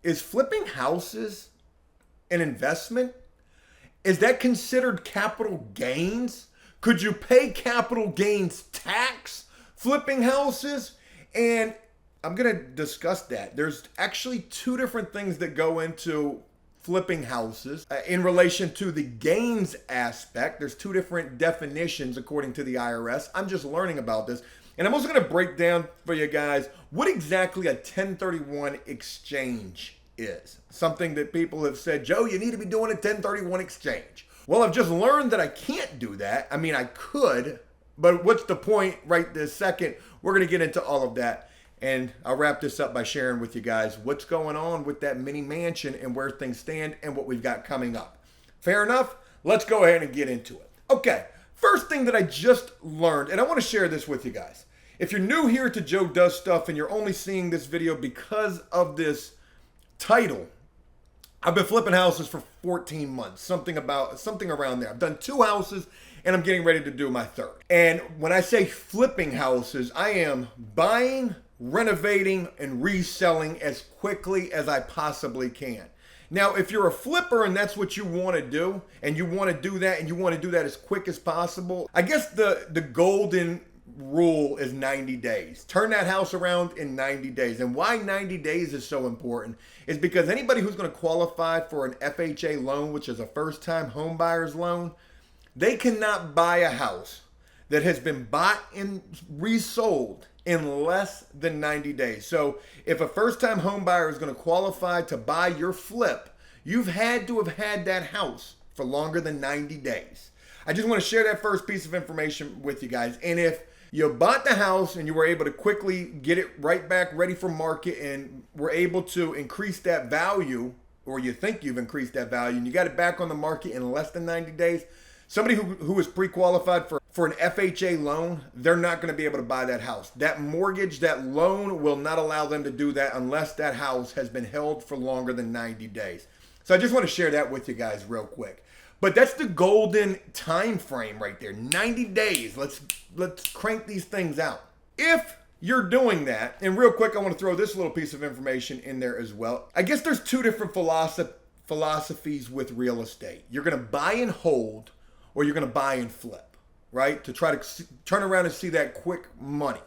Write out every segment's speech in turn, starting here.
Is flipping houses an investment? Is that considered capital gains? Could you pay capital gains tax flipping houses? And I'm going to discuss that. There's actually two different things that go into flipping houses in relation to the gains aspect. There's two different definitions according to the IRS. I'm just learning about this. And I'm also going to break down for you guys what exactly a 1031 exchange is. Something that people have said, Joe, you need to be doing a 1031 exchange. Well, I've just learned that I can't do that. I mean, I could, but what's the point right this second? We're going to get into all of that. And I'll wrap this up by sharing with you guys what's going on with that mini mansion and where things stand and what we've got coming up. Fair enough? Let's go ahead and get into it. Okay, first thing that I just learned, and I want to share this with you guys. If you're new here to Joe Does Stuff and you're only seeing this video because of this title, I've been flipping houses for 14 months, something around there. I've done 2 houses and I'm getting ready to do my 3rd. And when I say flipping houses, I am buying, renovating, and reselling as quickly as I possibly can. Now, if you're a flipper and that's what you want to do, and you want to do that, and you want to do that as quick as possible, I guess the golden rule is 90 days. Turn that house around in 90 days. And why 90 days is so important is because anybody who's going to qualify for an FHA loan, which is a first-time home buyer's loan, they cannot buy a house that has been bought and resold in less than 90 days. So if a first-time home buyer is going to qualify to buy your flip, you've had to have had that house for longer than 90 days. I just want to share that first piece of information with you guys. And if you bought the house and you were able to quickly get it right back ready for market and were able to increase that value, or you think you've increased that value, and you got it back on the market in less than 90 days, somebody who is pre-qualified for an FHA loan, they're not going to be able to buy that house. That mortgage, that loan will not allow them to do that unless that house has been held for longer than 90 days. So I just want to share that with you guys real quick. But that's the golden time frame right there. 90 days. Let's crank these things out. If you're doing that, and real quick, I want to throw this little piece of information in there as well. I guess there's 2 different philosophies with real estate. You're going to buy and hold, or you're going to buy and flip, right? To try to turn around and see that quick money.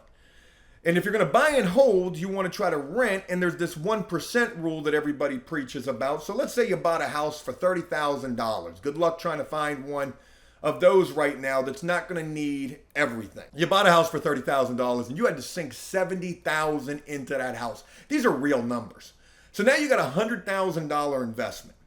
And if you're going to buy and hold, you want to try to rent, and there's this 1% rule that everybody preaches about. So let's say you bought a house for $30,000. Good luck trying to find one of those right now that's not going to need everything. You bought a house for $30,000 and you had to sink $70,000 into that house. These are real numbers. So now you got a $100,000 investment.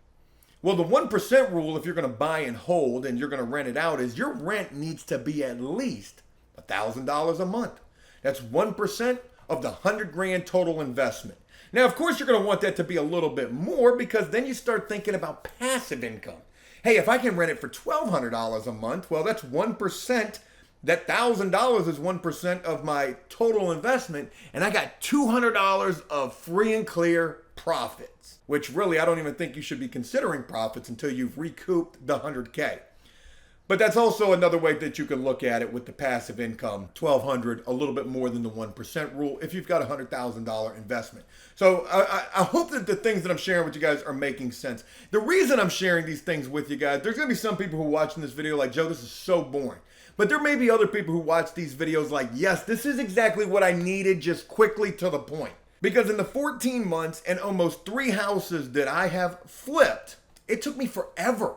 Well, the 1% rule, if you're going to buy and hold and you're going to rent it out, is your rent needs to be at least $1,000 a month. That's 1% of the $100,000 total investment. Now, of course, you're going to want that to be a little bit more because then you start thinking about passive income. Hey, if I can rent it for $1,200 a month, well, that's 1%. That $1,000 is 1% of my total investment, and I got $200 of free and clear profits, which really I don't even think you should be considering profits until you've recouped the $100K. But that's also another way that you can look at it with the passive income, $1,200, a little bit more than the 1% rule if you've got a $100,000 investment. So I hope that the things that I'm sharing with you guys are making sense. The reason I'm sharing these things with you guys, there's going to be some people who are watching this video like, Joe, this is so boring. But there may be other people who watch these videos like, yes, this is exactly what I needed, just quickly to the point. Because in the 14 months and almost 3 houses that I have flipped, it took me forever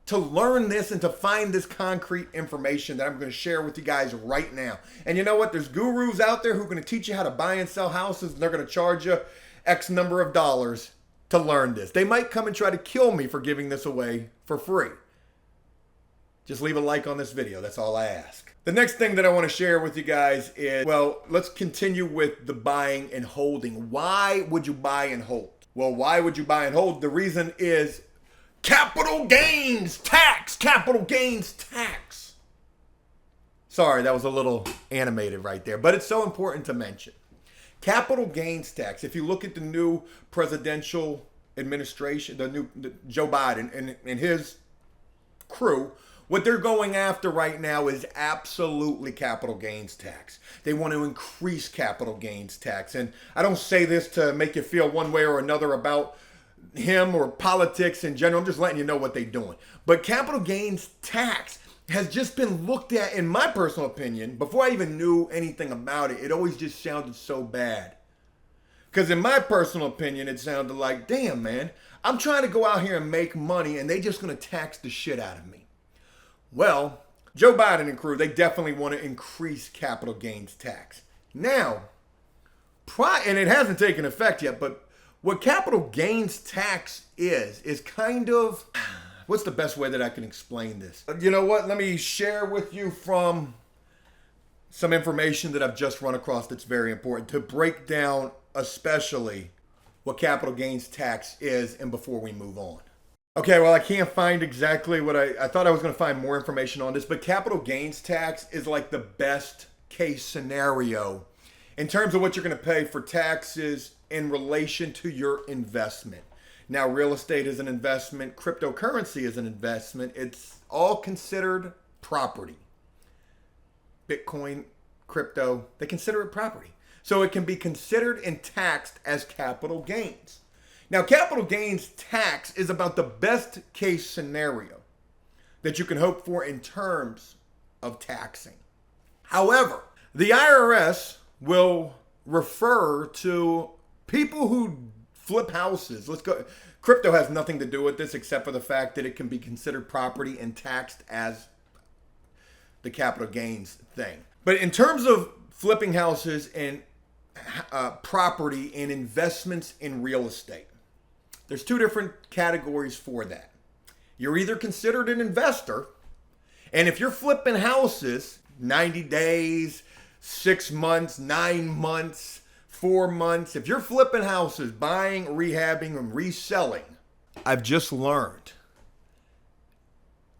to learn this and to find this concrete information that I'm going to share with you guys right now. And you know what? There's gurus out there who are going to teach you how to buy and sell houses, and they're going to charge you X number of dollars to learn this. They might come and try to kill me for giving this away for free. Just leave a like on this video. That's all I ask. The next thing that I want to share with you guys is, well, let's continue with the buying and holding. Why would you buy and hold? Well, why would you buy and hold? The reason is capital gains tax. Capital gains tax. Sorry, that was a little animated right there, but it's so important to mention. Capital gains tax. If you look at the new presidential administration, the Joe Biden and his crew, What they're going after right now is absolutely capital gains tax. They want to increase capital gains tax. And I don't say this to make you feel one way or another about him or politics in general. I'm just letting you know what they're doing. But capital gains tax has just been looked at, in my personal opinion, before I even knew anything about it, it always just sounded so bad. Because in my personal opinion, it sounded like, damn, man, I'm trying to go out here and make money and they just going to tax the shit out of me. Well, Joe Biden and crew, they definitely want to increase capital gains tax. Now, and it hasn't taken effect yet, but what capital gains tax is kind of, what's the best way that I can explain this? You know what? Let me share with you from some information that I've just run across that's very important to break down especially what capital gains tax is and before we move on. Okay, well, I can't find exactly what I thought I was going to find more information on this, but capital gains tax is like the best case scenario in terms of what you're going to pay for taxes in relation to your investment. Now, real estate is an investment, cryptocurrency is an investment. It's all considered property. Bitcoin, crypto, they consider it property. So it can be considered and taxed as capital gains. Now, capital gains tax is about the best case scenario that you can hope for in terms of taxing. However, the IRS will refer to people who flip houses. Crypto has nothing to do with this except for the fact that it can be considered property and taxed as the capital gains thing. But in terms of flipping houses and property and investments in real estate, there's two different categories for that. You're either considered an investor, and if you're flipping houses, 90 days, 6 months, 9 months, 4 months, if you're flipping houses, buying, rehabbing, and reselling, I've just learned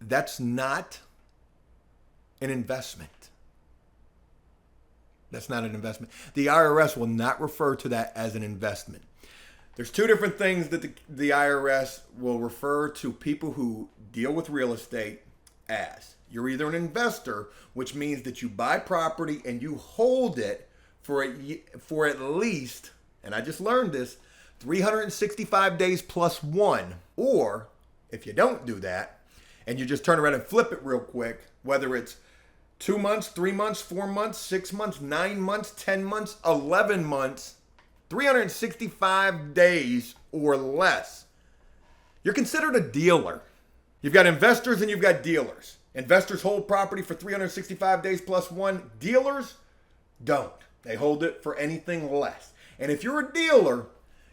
that's not an investment. That's not an investment. The IRS will not refer to that as an investment. There's two different things that the IRS will refer to people who deal with real estate as. You're either an investor, which means that you buy property and you hold it for at least, and I just learned this, 365 days plus one. Or if you don't do that and you just turn around and flip it real quick, whether it's 2 months, 3 months, 4 months, 6 months, 9 months, 10 months, 11 months, 365 days or less, you're considered a dealer. You've got investors and you've got dealers. Investors hold property for 365 days plus one. Dealers don't. They hold it for anything less. And if you're a dealer,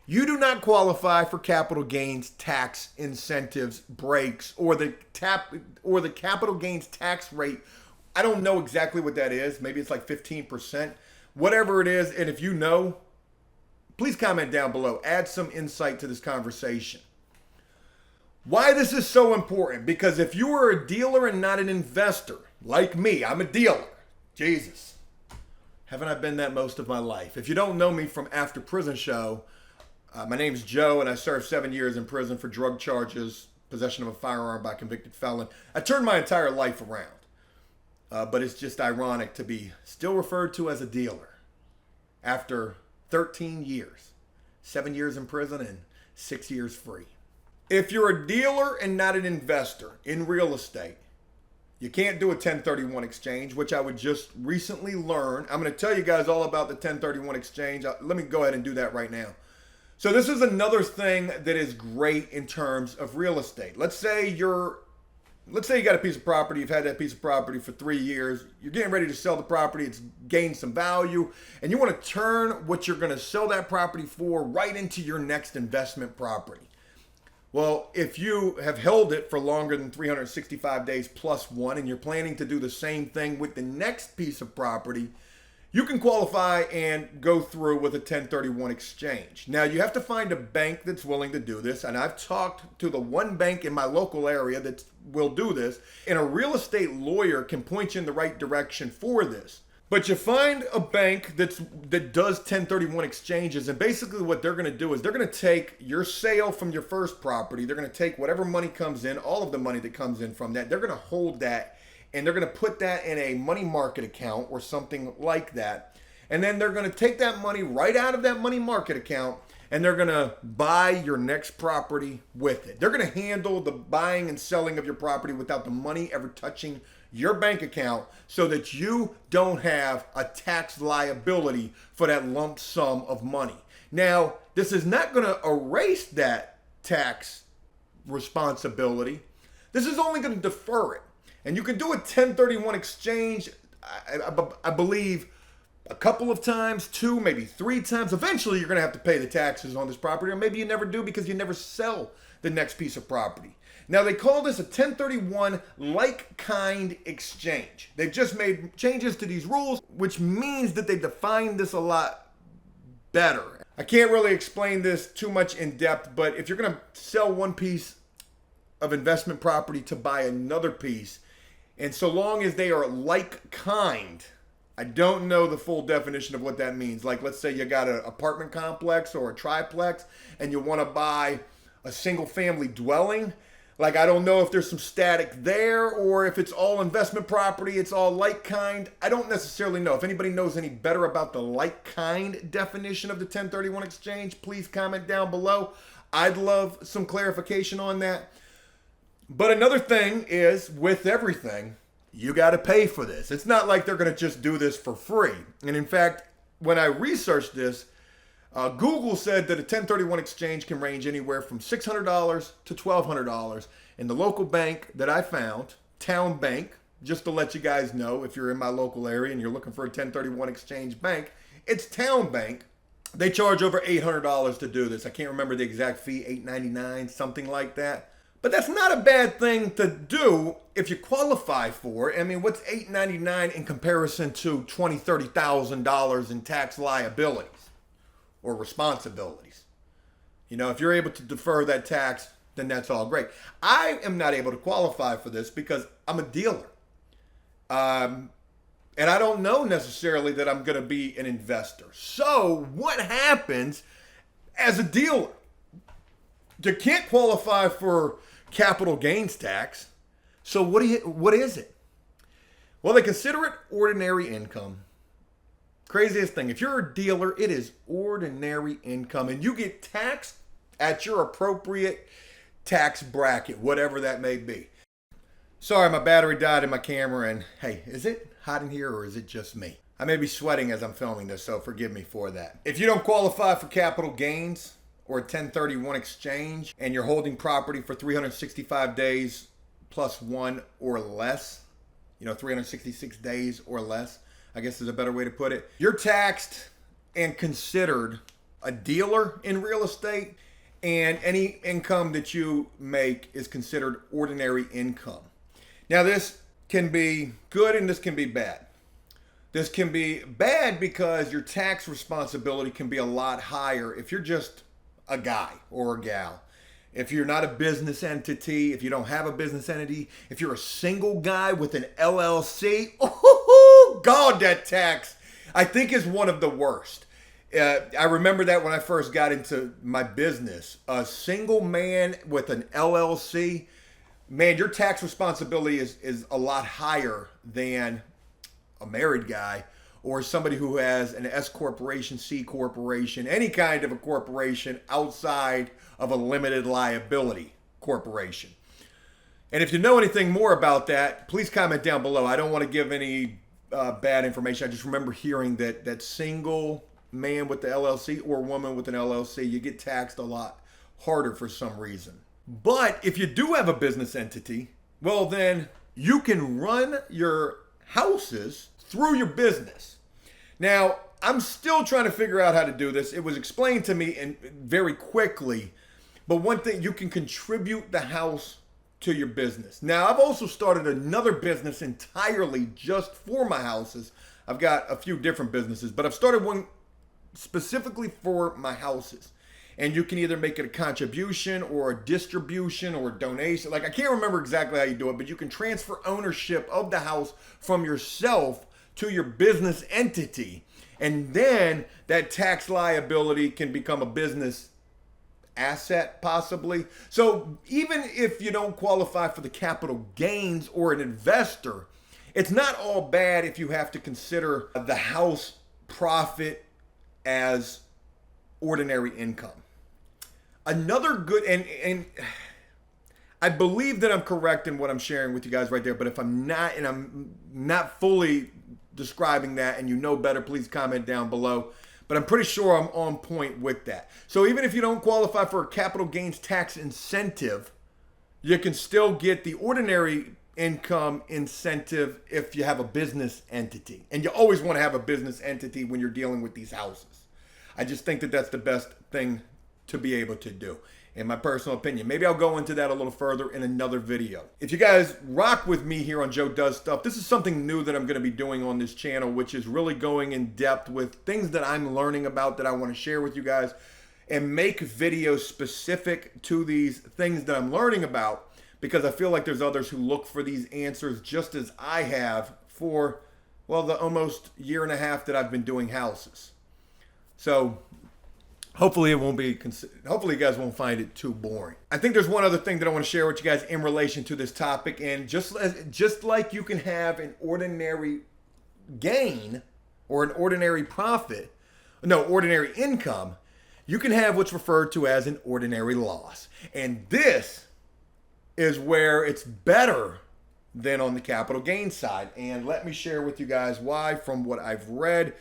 you do not qualify for capital gains tax incentives, breaks, or the capital gains tax rate. I don't know exactly what that is. Maybe it's like 15%. Whatever it is, and if you know, please comment down below. Add some insight to this conversation. Why this is so important? Because if you are a dealer and not an investor, like me, I'm a dealer. Jesus. Haven't I been that most of my life? If you don't know me from After Prison Show, my name's Joe and I served 7 years in prison for drug charges, possession of a firearm by a convicted felon. I turned my entire life around. But it's just ironic to be still referred to as a dealer after 13 years, 7 years in prison and 6 years free. If you're a dealer and not an investor in real estate, you can't do a 1031 exchange, which I would just recently learn. I'm going to tell you guys all about the 1031 exchange. Let me go ahead and do that right now. So this is another thing that is great in terms of real estate. Let's say you got a piece of property, you've had that piece of property for 3 years, you're getting ready to sell the property, it's gained some value, and you want to turn what you're going to sell that property for right into your next investment property. Well, if you have held it for longer than 365 days plus one, and you're planning to do the same thing with the next piece of property, you can qualify and go through with a 1031 exchange. Now, you have to find a bank that's willing to do this, and I've talked to the one bank in my local area that will do this, and a real estate lawyer can point you in the right direction for this. But you find a bank that does 1031 exchanges, and basically what they're going to do is they're going to take your sale from your first property. They're going to take whatever money comes in, all of the money that comes in from that. They're going to hold that, and they're going to put that in a money market account or something like that. And then they're going to take that money right out of that money market account, and they're going to buy your next property with it. They're going to handle the buying and selling of your property without the money ever touching your bank account, so that you don't have a tax liability for that lump sum of money. Now, this is not going to erase that tax responsibility. This is only going to defer it. And you can do a 1031 exchange, I believe, a couple of times, 2, maybe 3 times. Eventually, you're going to have to pay the taxes on this property, or maybe you never do because you never sell the next piece of property. Now, they call this a 1031 like-kind exchange. They've just made changes to these rules, which means that they define this a lot better. I can't really explain this too much in depth, but if you're going to sell one piece of investment property to buy another piece, and so long as they are like-kind, I don't know the full definition of what that means. Like, let's say you got an apartment complex or a triplex, and you want to buy a single-family dwelling. Like, I don't know if there's some static there, or if it's all investment property, it's all like-kind. I don't necessarily know. If anybody knows any better about the like-kind definition of the 1031 exchange, please comment down below. I'd love some clarification on that. But another thing is, with everything, you got to pay for this. It's not like they're going to just do this for free. And in fact, when I researched this, Google said that a 1031 exchange can range anywhere from $600 to $1,200. And the local bank that I found, Town Bank, just to let you guys know, if you're in my local area and you're looking for a 1031 exchange bank, it's Town Bank. They charge over $800 to do this. I can't remember the exact fee, $899, something like that. But that's not a bad thing to do if you qualify for it. I mean, what's $899 in comparison to $20,000, $30,000 in tax liabilities or responsibilities? You know, if you're able to defer that tax, then that's all great. I am not able to qualify for this because I'm a dealer. And I don't know necessarily that I'm going to be an investor. So what happens as a dealer? You can't qualify for capital gains tax. So what is it? Well, they consider it ordinary income. Craziest thing. If you're a dealer, it is ordinary income, and you get taxed at your appropriate tax bracket, whatever that may be. Sorry, my battery died in my camera, and hey, is it hot in here or is it just me? I may be sweating as I'm filming this, so forgive me for that. If you don't qualify for capital gains or a 1031 exchange, and you're holding property for 365 days plus 1 or less, 366 days or less, I guess is a better way to put it, you're taxed and considered a dealer in real estate, and any income that you make is considered ordinary income. Now, this can be good and this can be bad. This can be bad because your tax responsibility can be a lot higher if you're just a guy or a gal. If you're not a business entity, if you don't have a business entity, if you're a single guy with an LLC, oh God, that tax, I think, is one of the worst. I remember that when I first got into my business, a single man with an LLC, man, your tax responsibility is a lot higher than a married guy or somebody who has an S corporation, C corporation, any kind of a corporation outside of a limited liability corporation. And if you know anything more about that, please comment down below. I don't want to give any bad information. I just remember hearing that single man with the LLC or woman with an LLC, you get taxed a lot harder for some reason. But if you do have a business entity, well, then you can run your houses through your business. Now, I'm still trying to figure out how to do this. It was explained to me very quickly, but one thing, you can contribute the house to your business. Now, I've also started another business entirely just for my houses. I've got a few different businesses, but I've started one specifically for my houses. And you can either make it a contribution or a distribution or a donation. Like, I can't remember exactly how you do it, but you can transfer ownership of the house from yourself to your business entity. And then that tax liability can become a business asset possibly. So even if you don't qualify for the capital gains or an investor, it's not all bad if you have to consider the house profit as ordinary income. Another good, and I believe that I'm correct in what I'm sharing with you guys right there, but if I'm not, and I'm not fully describing that and you know better, please comment down below. But I'm pretty sure I'm on point with that. So even if you don't qualify for a capital gains tax incentive, you can still get the ordinary income incentive if you have a business entity. And you always want to have a business entity when you're dealing with these houses. I just think that that's the best thing to be able to do, in my personal opinion. Maybe I'll go into that a little further in another video. If you guys rock with me here on Joe Does Stuff, this is something new that I'm going to be doing on this channel, which is really going in depth with things that I'm learning about that I want to share with you guys and make videos specific to these things that I'm learning about, because I feel like there's others who look for these answers just as I have for, well, the almost year and a half that I've been doing houses. So hopefully it won't be, hopefully you guys won't find it too boring. I think there's one other thing that I want to share with you guys in relation to this topic. And just like you can have an ordinary gain or an ordinary profit, no, ordinary income, you can have what's referred to as an ordinary loss. And this is where it's better than on the capital gains side. And let me share with you guys why from what I've read.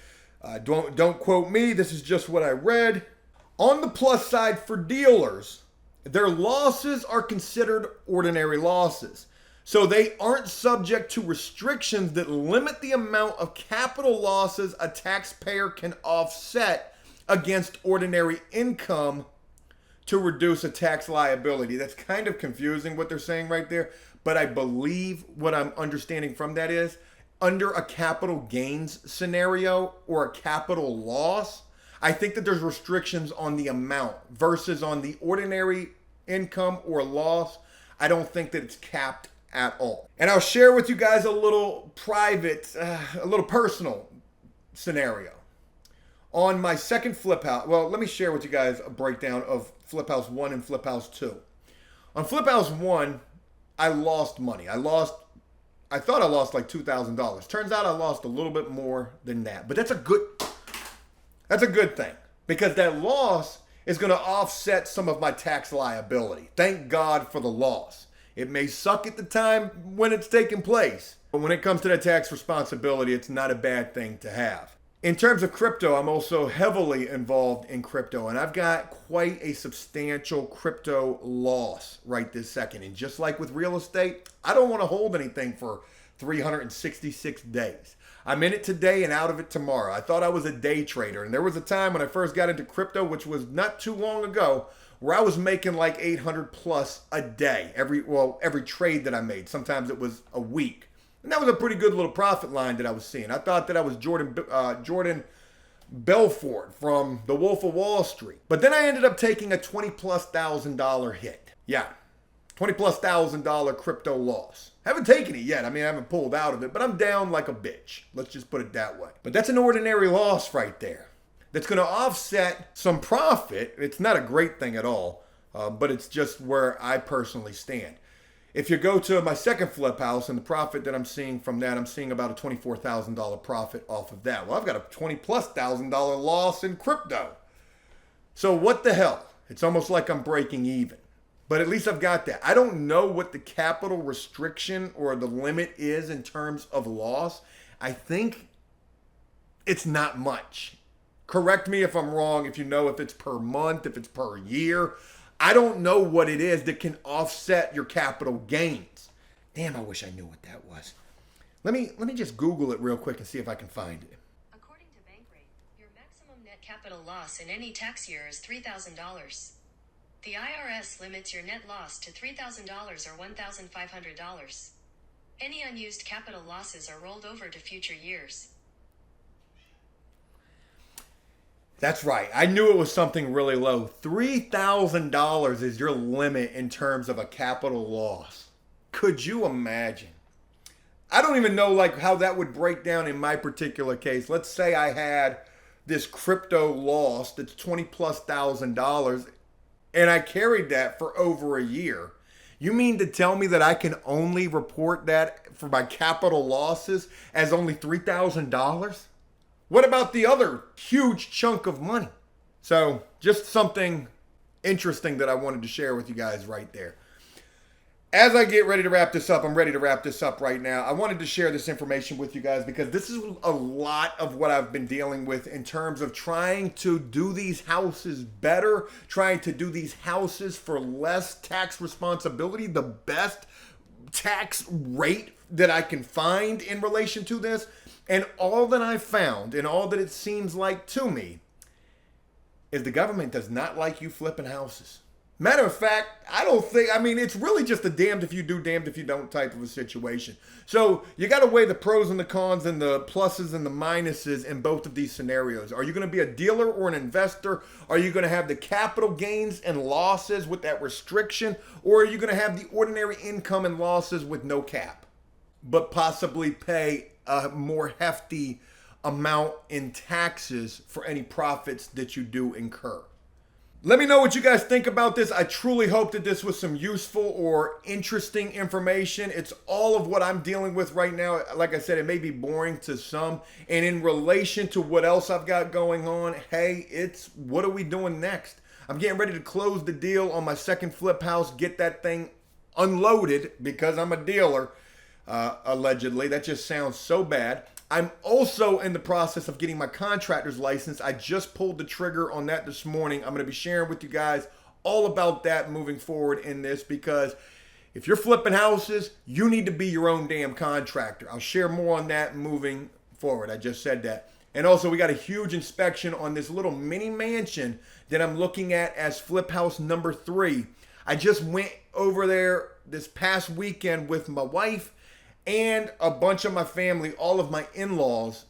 Don't quote me. This is just what I read. On the plus side for dealers, their losses are considered ordinary losses. So they aren't subject to restrictions that limit the amount of capital losses a taxpayer can offset against ordinary income to reduce a tax liability. That's kind of confusing what they're saying right there, but I believe what I'm understanding from that is under a capital gains scenario or a capital loss, I think that there's restrictions on the amount versus on the ordinary income or loss. I don't think that it's capped at all. And I'll share with you guys a little private, a little personal scenario. On my second flip house, well, let me share with you guys a breakdown of Flip House 1 and Flip House 2. On Flip House 1, I lost money. I thought I lost like $2,000. Turns out I lost a little bit more than that. But that's a good thing, because that loss is going to offset some of my tax liability. Thank God for the loss. It may suck at the time when it's taking place, but when it comes to that tax responsibility, it's not a bad thing to have. In terms of crypto, I'm also heavily involved in crypto, and I've got quite a substantial crypto loss right this second. And just like with real estate, I don't want to hold anything for 366 days. I'm in it today and out of it tomorrow. I thought I was a day trader, and there was a time when I first got into crypto, which was not too long ago, where I was making like 800 plus a day, every trade that I made. Sometimes it was a week. And that was a pretty good little profit line that I was seeing. I thought that I was Jordan Belfort from The Wolf of Wall Street. But then I ended up taking a $20,000+ hit. Yeah, $20,000+ crypto loss. Haven't taken it yet. I mean, I haven't pulled out of it, but I'm down like a bitch. Let's just put it that way. But that's an ordinary loss right there. That's going to offset some profit. It's not a great thing at all, but it's just where I personally stand. If you go to my second flip house and the profit that I'm seeing from that, I'm seeing about a $24,000 profit off of that. Well, I've got a $20,000+ loss in crypto. So what the hell? It's almost like I'm breaking even. But at least I've got that. I don't know what the capital restriction or the limit is in terms of loss. I think it's not much. Correct me if I'm wrong, if you know if it's per month, if it's per year. I don't know what it is that can offset your capital gains. Damn, I wish I knew what that was. Let me just Google it real quick and see if I can find it. According to Bankrate, your maximum net capital loss in any tax year is $3,000. The IRS limits your net loss to $3,000 or $1,500. Any unused capital losses are rolled over to future years. That's right. I knew it was something really low. $3,000 is your limit in terms of a capital loss. Could you imagine? I don't even know like how that would break down in my particular case. Let's say I had this crypto loss that's 20 plus $1,000 and I carried that for over a year. You mean to tell me that I can only report that for my capital losses as only $3,000? What about the other huge chunk of money? So just something interesting that I wanted to share with you guys right there. As I get ready to wrap this up, I'm ready to wrap this up right now. I wanted to share this information with you guys because this is a lot of what I've been dealing with in terms of trying to do these houses better, trying to do these houses for less tax responsibility, the best tax rate that I can find in relation to this. And all that I found and all that it seems like to me is the government does not like you flipping houses. Matter of fact, it's really just a damned if you do, damned if you don't type of a situation. So you got to weigh the pros and the cons and the pluses and the minuses in both of these scenarios. Are you going to be a dealer or an investor? Are you going to have the capital gains and losses with that restriction? Or are you going to have the ordinary income and losses with no cap, but possibly pay a more hefty amount in taxes for any profits that you do incur? Let me know what you guys think about this. I truly hope that this was some useful or interesting information. It's all of what I'm dealing with right now. Like I said, it may be boring to some. And in relation to what else I've got going on, hey, it's what are we doing next? I'm getting ready to close the deal on my second flip house, get that thing unloaded because I'm a dealer, allegedly. That just sounds so bad. I'm also in the process of getting my contractor's license. I just pulled the trigger on that this morning. I'm going to be sharing with you guys all about that moving forward in this because if you're flipping houses, you need to be your own damn contractor. I'll share more on that moving forward. I just said that. And also, we got a huge inspection on this little mini mansion that I'm looking at as flip house number 3. I just went over there this past weekend with my wife and a bunch of my family, all of my in-laws.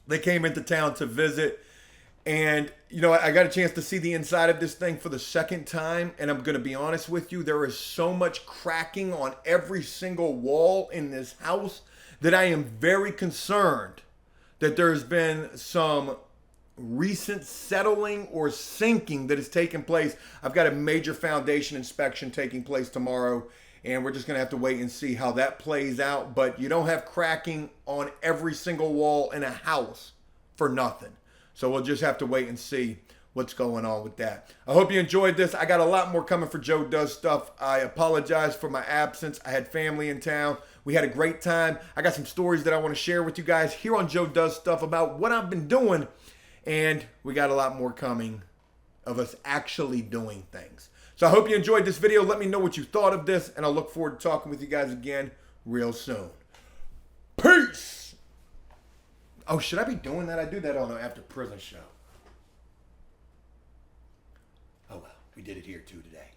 They came into town to visit. And, I got a chance to see the inside of this thing for the second time. And I'm going to be honest with you, there is so much cracking on every single wall in this house that I am very concerned that there's been some recent settling or sinking that has taken place. I've got a major foundation inspection taking place tomorrow. And we're just going to have to wait and see how that plays out. But you don't have cracking on every single wall in a house for nothing. So we'll just have to wait and see what's going on with that. I hope you enjoyed this. I got a lot more coming for Joe Does Stuff. I apologize for my absence. I had family in town. We had a great time. I got some stories that I want to share with you guys here on Joe Does Stuff about what I've been doing. And we got a lot more coming of us actually doing things. So I hope you enjoyed this video. Let me know what you thought of this, and I'll look forward to talking with you guys again real soon. Peace! Oh, should I be doing that? I do that on an after prison show. Oh well, we did it here too today.